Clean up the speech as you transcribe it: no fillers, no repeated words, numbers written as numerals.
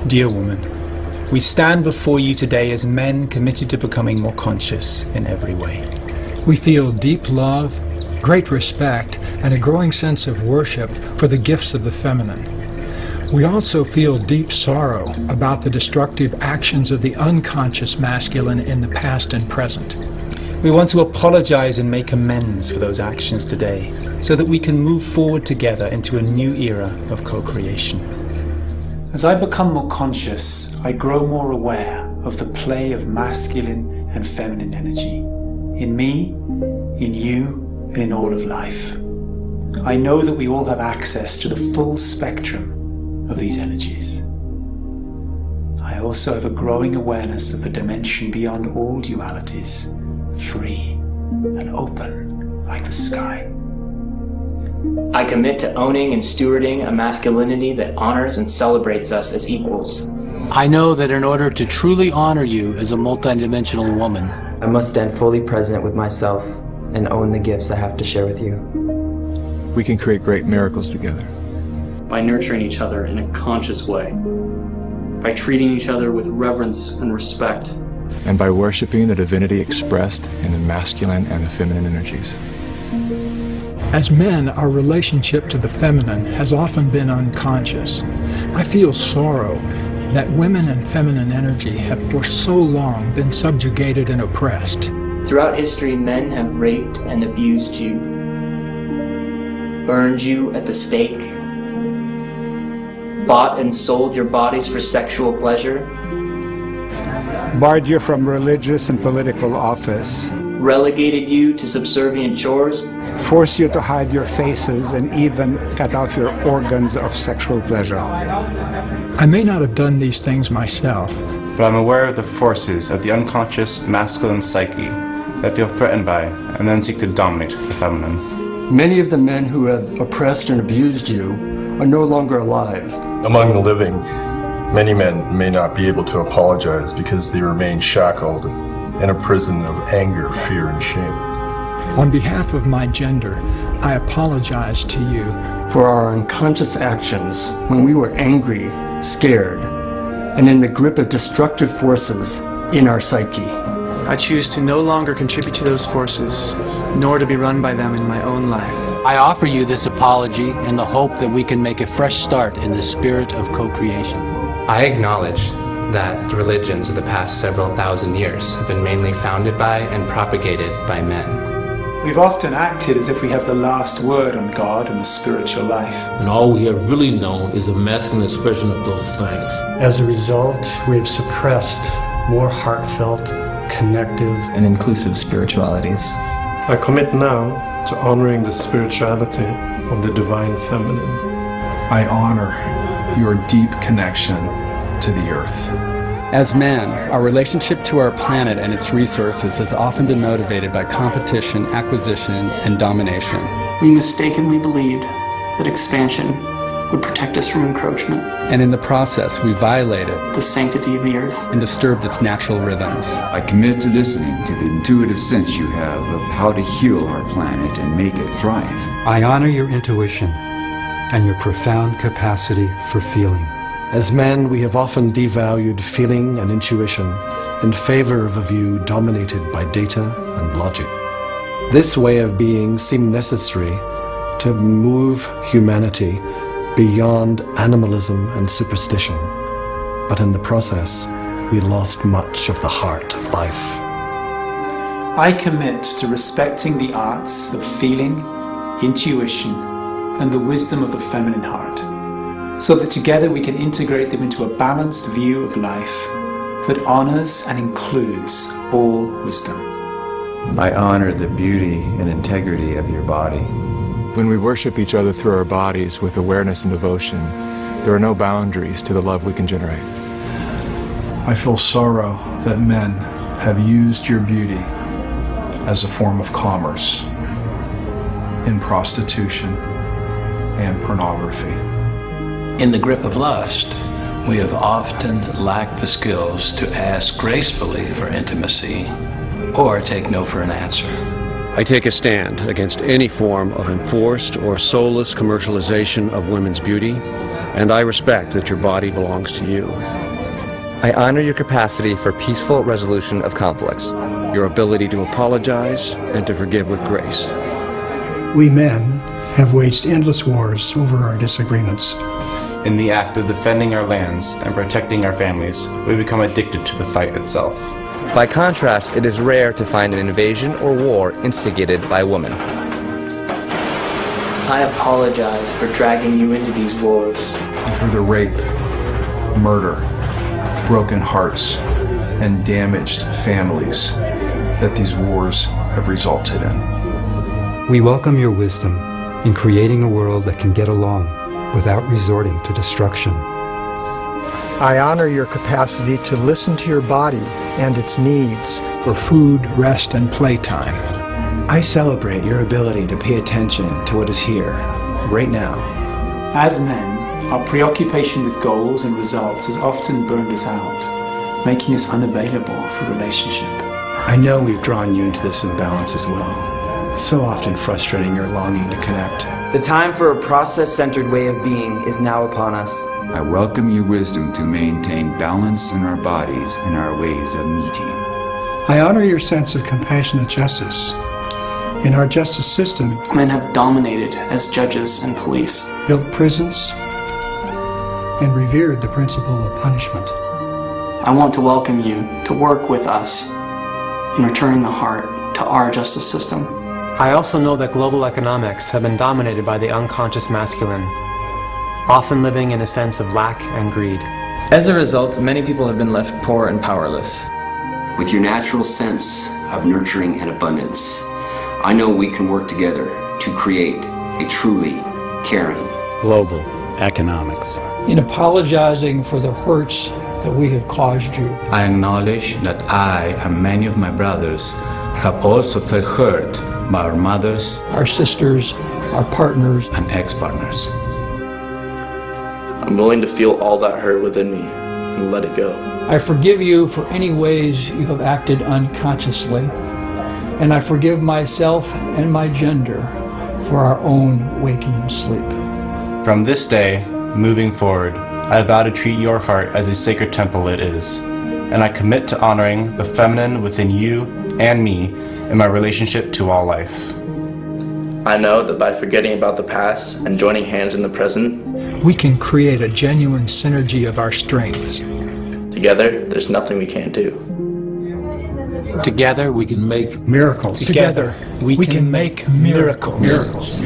Dear woman, we stand before you today as men committed to becoming more conscious in every way. We feel deep love, great respect, and a growing sense of worship for the gifts of the feminine. We also feel deep sorrow about the destructive actions of the unconscious masculine in the past and present. We want to apologize and make amends for those actions today, so that we can move forward together into a new era of co-creation. As I become more conscious, I grow more aware of the play of masculine and feminine energy in me, in you, and in all of life. I know that we all have access to the full spectrum of these energies. I also have a growing awareness of the dimension beyond all dualities, free and open like the sky. I commit to owning and stewarding a masculinity that honors and celebrates us as equals. I know that in order to truly honor you as a multidimensional woman, I must stand fully present with myself and own the gifts I have to share with you. We can create great miracles together. By nurturing each other in a conscious way. By treating each other with reverence and respect. And by worshiping the divinity expressed in the masculine and the feminine energies. As men, our relationship to the feminine has often been unconscious. I feel sorrow that women and feminine energy have for so long been subjugated and oppressed. Throughout history, men have raped and abused you, burned you at the stake, bought and sold your bodies for sexual pleasure, barred you from religious and political office, relegated you to subservient chores, forced you to hide your faces, and even cut off your organs of sexual pleasure. I may not have done these things myself, but I'm aware of the forces of the unconscious masculine psyche that feel threatened by and then seek to dominate the feminine. Many of the men who have oppressed and abused you are no longer alive. Among the living, many men may not be able to apologize because they remain shackled in a prison of anger, fear, and shame. On behalf of my gender, I apologize to you for our unconscious actions when we were angry, scared, and in the grip of destructive forces in our psyche. I choose to no longer contribute to those forces, nor to be run by them in my own life. I offer you this apology in the hope that we can make a fresh start in the spirit of co-creation. I acknowledge that the religions of the past several thousand years have been mainly founded by and propagated by men. We've often acted as if we have the last word on God and the spiritual life. And all we have really known is a masculine expression of those things. As a result, we have suppressed more heartfelt, connective, and inclusive spiritualities. I commit now to honoring the spirituality of the divine feminine. I honor your deep connection to the earth. As men, our relationship to our planet and its resources has often been motivated by competition, acquisition, and domination. We mistakenly believed that expansion would protect us from encroachment. And in the process, we violated the sanctity of the earth and disturbed its natural rhythms. I commit to listening to the intuitive sense you have of how to heal our planet and make it thrive. I honor your intuition and your profound capacity for feeling. As men, we have often devalued feeling and intuition in favor of a view dominated by data and logic. This way of being seemed necessary to move humanity beyond animalism and superstition, but in the process, we lost much of the heart of life. I commit to respecting the arts of feeling, intuition, and the wisdom of the feminine heart, so that together we can integrate them into a balanced view of life that honors and includes all wisdom. I honor the beauty and integrity of your body. When we worship each other through our bodies with awareness and devotion, there are no boundaries to the love we can generate. I feel sorrow that men have used your beauty as a form of commerce in prostitution and pornography. In the grip of lust, we have often lacked the skills to ask gracefully for intimacy or take no for an answer. I take a stand against any form of enforced or soulless commercialization of women's beauty and I respect that your body belongs to you. I honor your capacity for peaceful resolution of conflicts, your ability to apologize and to forgive with grace. We men have waged endless wars over our disagreements. In the act of defending our lands and protecting our families, we become addicted to the fight itself. By contrast, it is rare to find an invasion or war instigated by a woman. I apologize for dragging you into these wars. And for the rape, murder, broken hearts, and damaged families that these wars have resulted in. We welcome your wisdom in creating a world that can get along without resorting to destruction. I honor your capacity to listen to your body and its needs for food, rest, and playtime. I celebrate your ability to pay attention to what is here, right now. As men, our preoccupation with goals and results has often burned us out, making us unavailable for relationship. I know we've drawn you into this imbalance as well, so often frustrating your longing to connect. The time for a process-centered way of being is now upon us. I welcome your wisdom to maintain balance in our bodies and our ways of meeting. I honor your sense of compassionate justice. In our justice system, men have dominated as judges and police, built prisons, and revered the principle of punishment. I want to welcome you to work with us in returning the heart to our justice system. I also know that global economics have been dominated by the unconscious masculine, often living in a sense of lack and greed. As a result, many people have been left poor and powerless. With your natural sense of nurturing and abundance, I know we can work together to create a truly caring global economics. In apologizing for the hurts that we have caused you, I acknowledge that I and many of my brothers have also felt hurt by our mothers, our sisters, our partners, and ex-partners. I'm willing to feel all that hurt within me and let it go. I forgive you for any ways you have acted unconsciously, and I forgive myself and my gender for our own waking and sleep. From this day, moving forward, I vow to treat your heart as a sacred temple it is, and I commit to honoring the feminine within you and me in my relationship to all life. I know that by forgetting about the past and joining hands in the present, we can create a genuine synergy of our strengths. Together, there's nothing we can't do. Together, we can make miracles. Together, we can make miracles. Miracles.